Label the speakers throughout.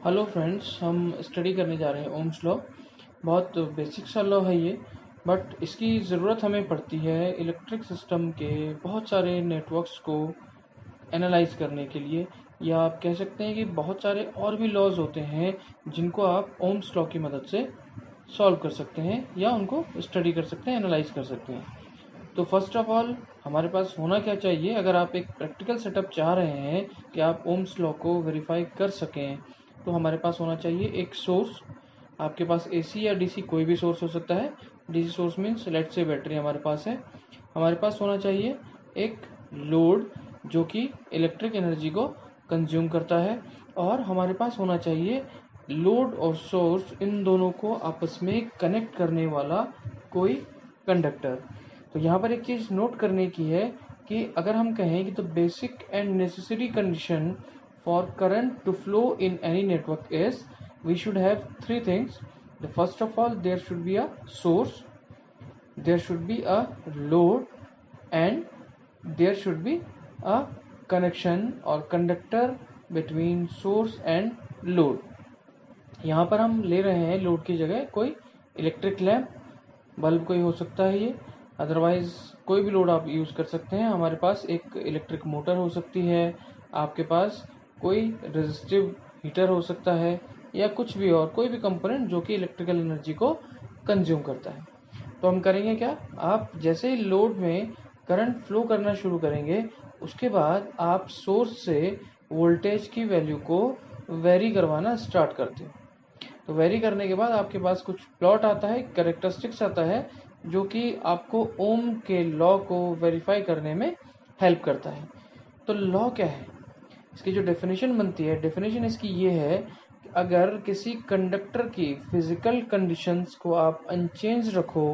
Speaker 1: Hello friends, हम study करने जा रहे हैं ओम्स लॉ। बहुत बेसिक सा लॉ है ये, बट इसकी ज़रूरत हमें पड़ती है इलेक्ट्रिक सिस्टम के बहुत सारे नेटवर्क्स को एनालाइज करने के लिए, या आप कह सकते हैं कि बहुत सारे और भी लॉज होते हैं जिनको आप ओम्स लॉ की मदद से सॉल्व कर सकते हैं या उनको स्टडी कर सकते हैं, एनालाइज कर सकते हैं। तो फर्स्ट ऑफ ऑल हमारे पास होना क्या चाहिए, अगर आप एक प्रैक्टिकल सेटअप चाह रहे हैं कि आप ओम्स लॉ को वेरीफाई कर सकें, तो हमारे पास होना चाहिए एक सोर्स। आपके पास एसी या डीसी कोई भी सोर्स हो सकता है। डीसी सोर्स मीन्स लेट से बैटरी हमारे पास है। हमारे पास होना चाहिए एक लोड जो कि इलेक्ट्रिक एनर्जी को कंज्यूम करता है, और हमारे पास होना चाहिए लोड और सोर्स इन दोनों को आपस में कनेक्ट करने वाला कोई कंडक्टर। तो यहाँ पर एक चीज़ नोट करने की है कि अगर हम कहें कि the basic and necessary condition for current to flow in any network is we should have three things. The first of all, there should be a source, there should be a load, and there should be a connection or conductor between source and load। यहाँ पर हम ले रहे हैं load की जगह कोई electric lamp, bulb कोई हो सकता है ये, अदरवाइज कोई भी लोड आप यूज़ कर सकते हैं। हमारे पास एक इलेक्ट्रिक मोटर हो सकती है, आपके पास कोई रेजिस्टिव हीटर हो सकता है, या कुछ भी और कोई भी कंपोनेंट जो कि इलेक्ट्रिकल एनर्जी को कंज्यूम करता है। तो हम करेंगे क्या, आप जैसे ही लोड में करंट फ्लो करना शुरू करेंगे, उसके बाद आप सोर्स से वोल्टेज की वैल्यू को वेरी करवाना स्टार्ट करते हैं। तो वेरी करने के बाद आपके पास कुछ प्लॉट आता है, कैरेक्टरिस्टिक्स आता है, जो कि आपको ओम के लॉ को वेरीफाई करने में हेल्प करता है। तो लॉ क्या है, इसकी जो डेफिनेशन बनती है, डेफिनेशन इसकी ये है कि अगर किसी कंडक्टर की फिजिकल कंडीशंस को आप अनचेंज रखो,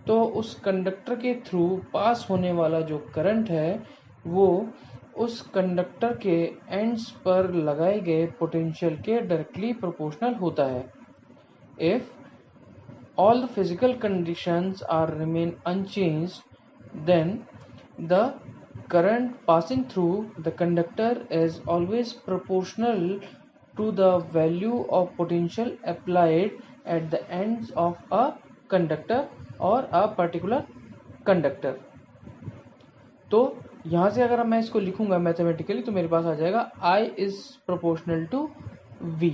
Speaker 1: तो उस कंडक्टर के थ्रू पास होने वाला जो करंट है वो उस कंडक्टर के एंड्स पर लगाए गए पोटेंशियल के डायरेक्टली प्रोपोर्शनल होता है। If all the physical conditions are remain unchanged, then the current passing through the conductor is always proportional to the value of potential applied at the ends of a conductor or a particular conductor। तो यहाँ से अगर मैं इसको लिखूंगा mathematically, तो मेरे पास आ जाएगा I is proportional to V।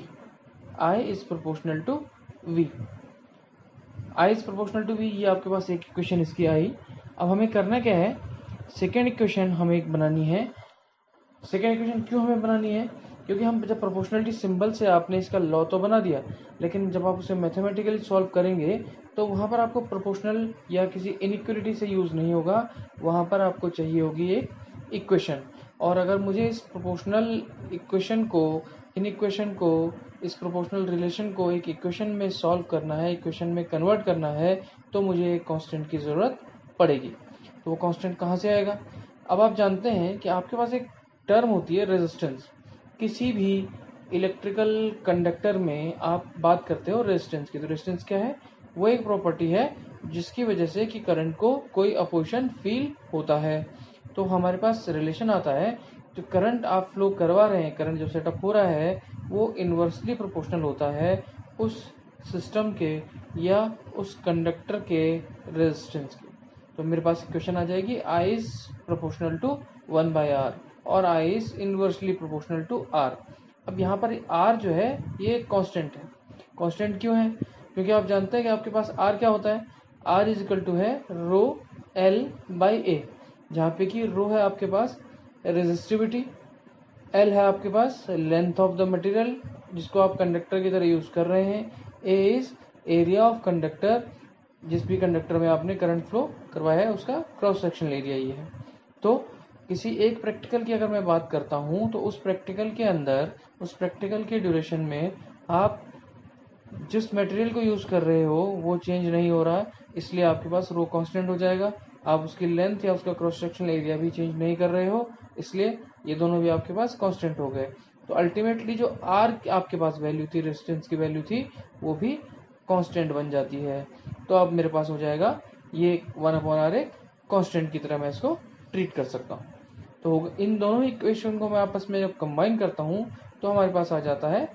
Speaker 1: I is proportional to V। I is proportional to V, ये आपके पास एक इक्वेशन इसकी आई। अब हमें करना क्या है, सेकेंड इक्वेशन हमें एक बनानी है। सेकेंड इक्वेशन क्यों हमें बनानी है, क्योंकि हम जब प्रोपोर्शनलिटी सिंबल से आपने इसका लॉ तो बना दिया, लेकिन जब आप उसे मैथमेटिकली सॉल्व करेंगे तो वहाँ पर आपको प्रोपोर्शनल या किसी इनइक्वलिटी से यूज़ नहीं होगा, वहाँ पर आपको चाहिए होगी एक इक्वेशन। और अगर मुझे इस प्रोपोर्शनल इक्वेशन को, इन इक्वेशन को, इस प्रोपोर्शनल रिलेशन को एक इक्वेशन में सॉल्व करना है, इक्वेशन में कन्वर्ट करना है, तो मुझे एक कांस्टेंट की ज़रूरत पड़ेगी। तो वो कांस्टेंट कहाँ से आएगा, अब आप जानते हैं कि आपके पास एक टर्म होती है रेजिस्टेंस। किसी भी इलेक्ट्रिकल कंडक्टर में आप बात करते हो रेजिस्टेंस की, तो रेजिस्टेंस क्या है, वो एक प्रॉपर्टी है जिसकी वजह से कि करंट को कोई अपोजिशन फील होता है। तो हमारे पास रिलेशन आता है, जो करंट आप फ्लो करवा रहे हैं, करंट जो सेटअप हो रहा है, वो इन्वर्सली प्रोपोर्शनल होता है उस सिस्टम के या उस कंडक्टर के रेजिस्टेंस के। तो मेरे पास इक्वेशन आ जाएगी I is proportional to 1/R और I is inversely proportional to R। अब यहाँ पर R जो है ये कांस्टेंट है। कांस्टेंट क्यों है, क्योंकि आप जानते हैं कि आपके पास R क्या होता है, R इज इक्वल टू है रो L/A, जहाँ पे कि रो है आपके पास रेजिस्टिविटी, L है आपके पास लेंथ ऑफ द मटेरियल जिसको आप कंडक्टर की तरह यूज कर रहे हैं, A is area of conductor, जिस भी कंडक्टर में आपने करंट फ्लो करवाया है उसका क्रॉस सेक्शनल एरिया ये है। तो किसी एक प्रैक्टिकल की अगर मैं बात करता हूँ, तो उस प्रैक्टिकल के अंदर, उस प्रैक्टिकल के ड्यूरेशन में आप जिस मटेरियल को यूज़ कर रहे हो वो चेंज नहीं हो रहा, इसलिए आपके पास रो कांस्टेंट हो जाएगा। आप उसकी लेंथ या उसका क्रॉस सेक्शनल एरिया भी चेंज नहीं कर रहे हो, इसलिए ये दोनों भी आपके पास कांस्टेंट हो गए। तो अल्टीमेटली जो आर आपके पास वैल्यू थी, रेजिस्टेंस की वैल्यू थी, वो भी कांस्टेंट बन जाती है। तो अब मेरे पास हो जाएगा ये 1/R एक कांस्टेंट की तरह मैं इसको ट्रीट कर सकता हूँ। तो इन दोनों इक्वेशन को मैं आपस में जब कंबाइन करता हूँ, तो हमारे पास आ जाता है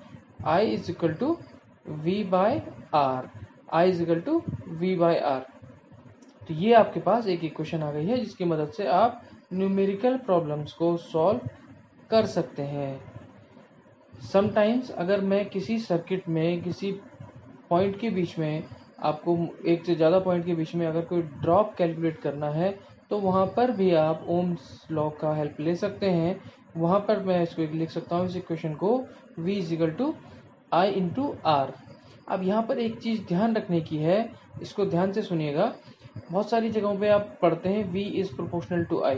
Speaker 1: I is equal to V by R, I is equal to V by R. तो ये आपके पास एक इक्वेशन आ गई है जिसकी मदद से आप न्यूमेरिकल प्रॉब्लम्स को सॉल्व कर सकते हैं। समटाइम्स अगर मैं किसी सर्किट में किसी पॉइंट के बीच में, आपको एक से ज़्यादा पॉइंट के बीच में अगर कोई ड्रॉप कैलकुलेट करना है तो वहाँ पर भी आप ओम्स लॉ का हेल्प ले सकते हैं। वहाँ पर मैं इसको लिख सकता हूँ, इस इक्वेशन को V is equal to I into R. अब यहाँ पर एक चीज़ ध्यान रखने की है, इसको ध्यान से सुनिएगा। बहुत सारी जगहों पे आप पढ़ते हैं V is proportional to I,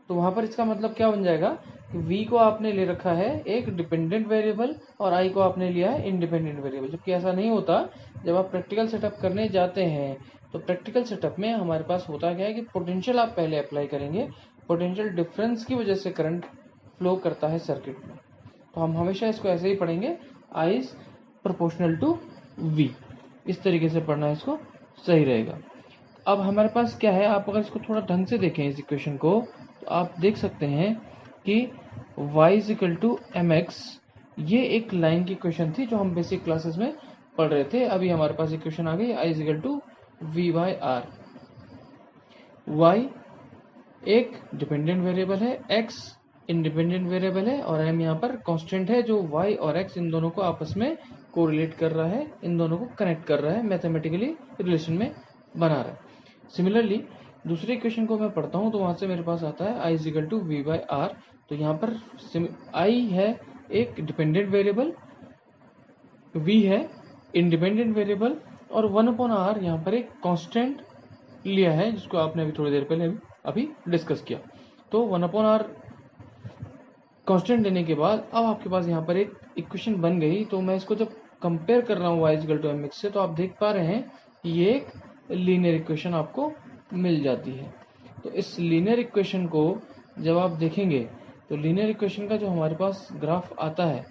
Speaker 1: तो वहाँ पर इसका मतलब क्या बन जाएगा कि V को आपने ले रखा है एक डिपेंडेंट वेरिएबल और I को आपने लिया है इंडिपेंडेंट वेरिएबल, जबकि ऐसा नहीं होता। जब आप प्रैक्टिकल सेटअप करने जाते हैं तो प्रैक्टिकल सेटअप में हमारे पास होता क्या है कि पोटेंशियल आप पहले अप्लाई करेंगे, पोटेंशियल डिफरेंस की वजह से करंट फ्लो करता है सर्किट में। तो हम हमेशा इसको ऐसे ही पढ़ेंगे, I is proportional to V। इस तरीके से पढ़ना है, इसको सही रहेगा। अब हमारे पास क्या है, आप अगर इसको थोड़ा ढंग से देखें इस इक्वेशन को, तो आप देख सकते हैं कि y is equal to M X, ये एक लाइन की इक्वेशन थी जो हम बेसिक क्लासेस में पढ़ रहे थे। अभी हमारे पास इक्वेशन आ गई i is equal to V by R. y एक डिपेंडेंट वेरिएबल है, x इंडिपेंडेंट वेरिएबल है और m यहाँ पर कांस्टेंट है जो y और x इन दोनों को आपस में कोरिलेट कर रहा है, इन दोनों को कनेक्ट कर रहा है, मैथमेटिकली रिलेशन में बना रहा है। सिमिलरली दूसरे इक्वेशन को मैं पढ़ता हूँ तो वहाँ से मेरे पास आता है i is equal to V by R. तो यहाँ पर i है एक डिपेंडेंट वेरिएबल, v है इंडिपेंडेंट वेरिएबल और 1/r यहाँ पर एक कांस्टेंट लिया है जिसको आपने अभी थोड़ी देर पहले अभी डिस्कस किया। तो 1/r कांस्टेंट देने के बाद अब आपके पास यहाँ पर एक इक्वेशन बन गई। तो मैं इसको जब कंपेयर कर रहा हूँ y is equal to mx से, तो आप देख पा रहे हैं कि ये एक लीनियर इक्वेशन आपको मिल जाती है। तो इस लीनियर इक्वेशन को जब आप देखेंगे तो लीनियर इक्वेशन का जो हमारे पास ग्राफ आता है,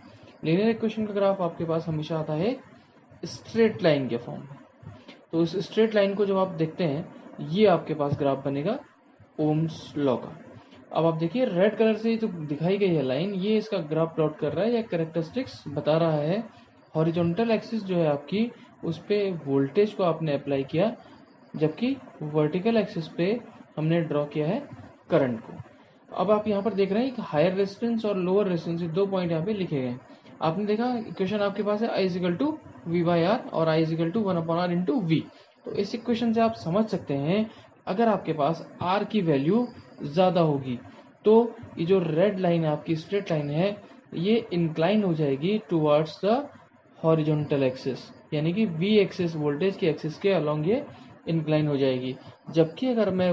Speaker 1: लीनियर इक्वेशन का ग्राफ आपके पास हमेशा आता है स्ट्रेट लाइन के फॉर्म में। तो इस स्ट्रेट लाइन को जब आप देखते हैं, ये आपके पास ग्राफ बनेगा ओम्स लॉ का। अब आप देखिए रेड कलर से जो दिखाई गई है लाइन, ये इसका ग्राफ प्लॉट कर रहा है या कैरेक्टरिस्टिक्स बता रहा है। हॉरिजॉन्टल एक्सिस जो है आपकी, उस पे वोल्टेज को आपने अप्लाई किया, जबकि वर्टिकल एक्सिस पे हमने ड्रॉ किया है करंट को। अब आप यहाँ पर देख रहे हैं कि हायर रेजिस्टेंस और लोअर रेजिस्टेंस, दो पॉइंट यहाँ पे लिखे गए हैं। आपने देखा इक्वेशन आपके पास है i is equal to V by R और i is equal to 1/r into V. तो इस इक्वेशन से आप समझ सकते हैं अगर आपके पास r की वैल्यू ज़्यादा होगी तो ये जो रेड लाइन है आपकी स्ट्रेट लाइन है, ये इंक्लाइन हो जाएगी टुवर्ड्स द हॉरिजॉन्टल एक्सिस, यानी कि v एक्सिस वोल्टेज की एक्सिस के अलोंग ये इंक्लाइन हो जाएगी। जबकि अगर मैं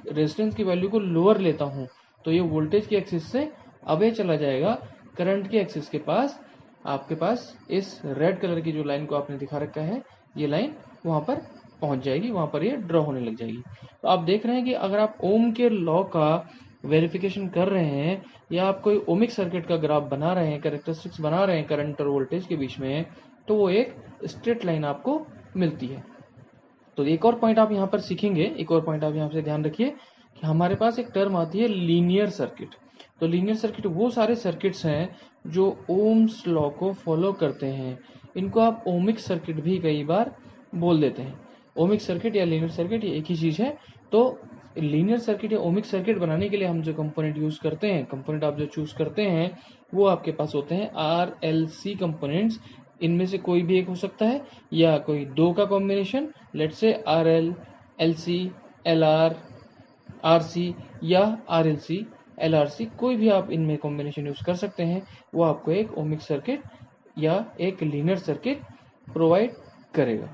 Speaker 1: रेजिस्टेंस की वैल्यू को लोअर लेता हूँ तो ये वोल्टेज की एक्सिस से अवे चला जाएगा करंट की एक्सिस के पास। आपके पास इस रेड कलर की जो लाइन को आपने दिखा रखा है, ये लाइन वहाँ पर पहुँच जाएगी, वहाँ पर ये ड्रॉ होने लग जाएगी। तो आप देख रहे हैं कि अगर आप ओम के लॉ का वेरिफिकेशन कर रहे हैं या आप कोई ओमिक सर्किट का ग्राफ बना रहे हैं, कैरेक्टरिस्टिक्स बना रहे हैं करंट और वोल्टेज के बीच में, तो वो एक स्ट्रेट लाइन आपको मिलती है। तो एक और पॉइंट आप यहाँ पर सीखेंगे, एक और पॉइंट आप यहाँ से ध्यान रखिए कि हमारे पास एक टर्म आती है लीनियर सर्किट। तो लीनियर सर्किट वो सारे सर्किट्स हैं जो ओम्स लॉ को फॉलो करते हैं। इनको आप ओमिक सर्किट भी कई बार बोल देते हैं। ओमिक सर्किट या लीनियर सर्किट ये एक ही चीज़ है। तो लीनियर सर्किट या ओमिक सर्किट बनाने के लिए हम जो कंपोनेंट यूज़ करते हैं, कंपोनेंट आप जो चूज़ करते हैं, वो आपके पास होते हैं RLC कंपोनेंट्स। इनमें से कोई भी एक हो सकता है या कोई दो का combination, let's say RL, LC, LR, RC या RLC, LRC, कोई भी आप इनमें कॉम्बिनेशन यूज़ कर सकते हैं। वो आपको एक ओमिक सर्किट या एक लीनियर सर्किट प्रोवाइड करेगा।